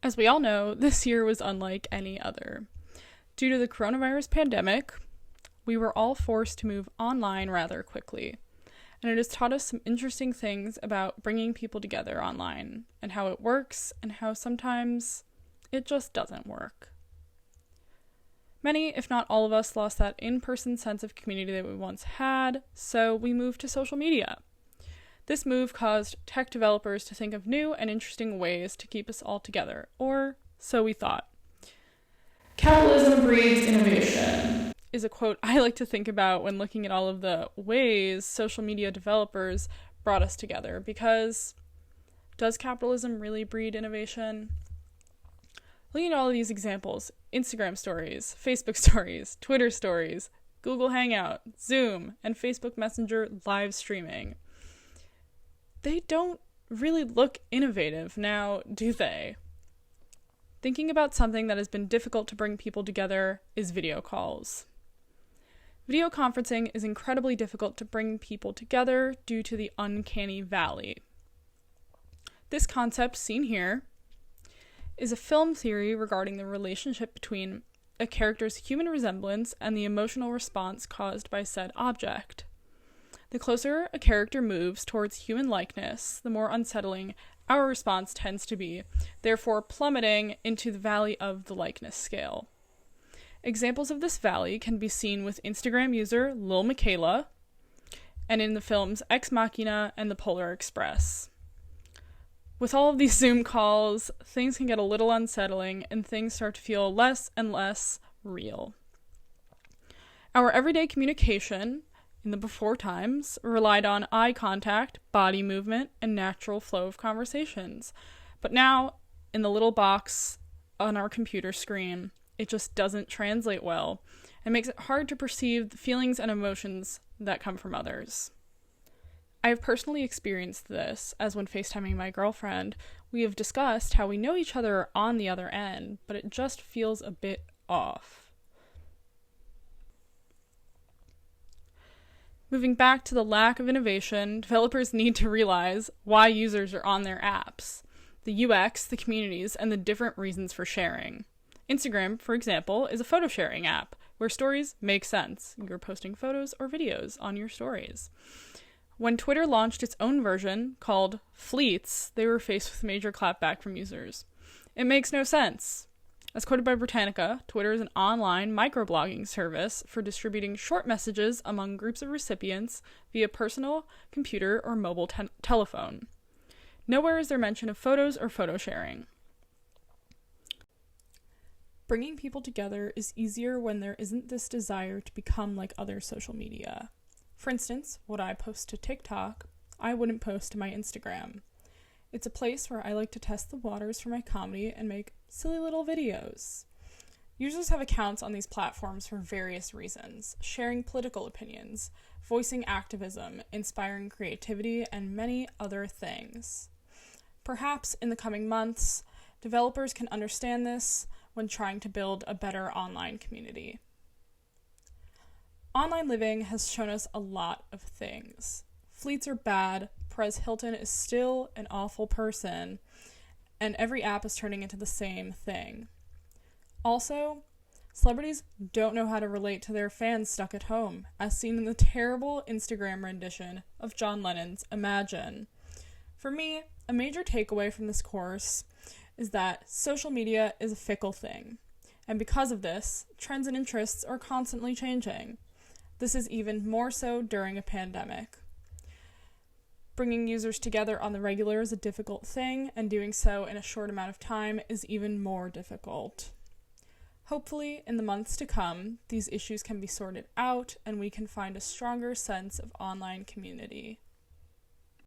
As we all know, this year was unlike any other. Due to the coronavirus pandemic, we were all forced to move online rather quickly, and it has taught us some interesting things about bringing people together online, and how it works, and how sometimes it just doesn't work. Many, if not all of us, lost that in-person sense of community that we once had, so we moved to social media. This move caused tech developers to think of new and interesting ways to keep us all together, or so we thought. Capitalism breeds innovation is a quote I like to think about when looking at all of the ways social media developers brought us together, because does capitalism really breed innovation? Looking at all of these examples, Instagram stories, Facebook stories, Twitter stories, Google Hangout, Zoom, and Facebook Messenger live streaming, they don't really look innovative now, do they? Thinking about something that has been difficult to bring people together is video calls. Video conferencing is incredibly difficult to bring people together due to the uncanny valley. This concept, seen here, is a film theory regarding the relationship between a character's human resemblance and the emotional response caused by said object. The closer a character moves towards human likeness, the more unsettling our response tends to be, therefore plummeting into the valley of the likeness scale. Examples of this valley can be seen with Instagram user Lil Michaela, and in the films Ex Machina and The Polar Express. With all of these Zoom calls, things can get a little unsettling and things start to feel less and less real. Our everyday communication in the before times relied on eye contact, body movement, and natural flow of conversations. But now, in the little box on our computer screen, it just doesn't translate well and makes it hard to perceive the feelings and emotions that come from others. I have personally experienced this, as when FaceTiming my girlfriend, we have discussed how we know each other on the other end, but it just feels a bit off. Moving back to the lack of innovation, developers need to realize why users are on their apps, the UX, the communities, and the different reasons for sharing. Instagram, for example, is a photo sharing app where stories make sense. You're posting photos or videos on your stories. When Twitter launched its own version, called Fleets, they were faced with major clapback from users. It makes no sense. As quoted by Britannica, Twitter is an online microblogging service for distributing short messages among groups of recipients via personal, computer, or mobile telephone. Nowhere is there mention of photos or photo sharing. Bringing people together is easier when there isn't this desire to become like other social media. For instance, what I post to TikTok, I wouldn't post to my Instagram. It's a place where I like to test the waters for my comedy and make silly little videos. Users have accounts on these platforms for various reasons, sharing political opinions, voicing activism, inspiring creativity, and many other things. Perhaps in the coming months, developers can understand this when trying to build a better online community. Online living has shown us a lot of things. Fleets are bad, Perez Hilton is still an awful person, and every app is turning into the same thing. Also, celebrities don't know how to relate to their fans stuck at home, as seen in the terrible Instagram rendition of John Lennon's Imagine. For me, a major takeaway from this course is that social media is a fickle thing, and because of this, trends and interests are constantly changing. This is even more so during a pandemic. Bringing users together on the regular is a difficult thing, and doing so in a short amount of time is even more difficult. Hopefully, in the months to come, these issues can be sorted out and we can find a stronger sense of online community.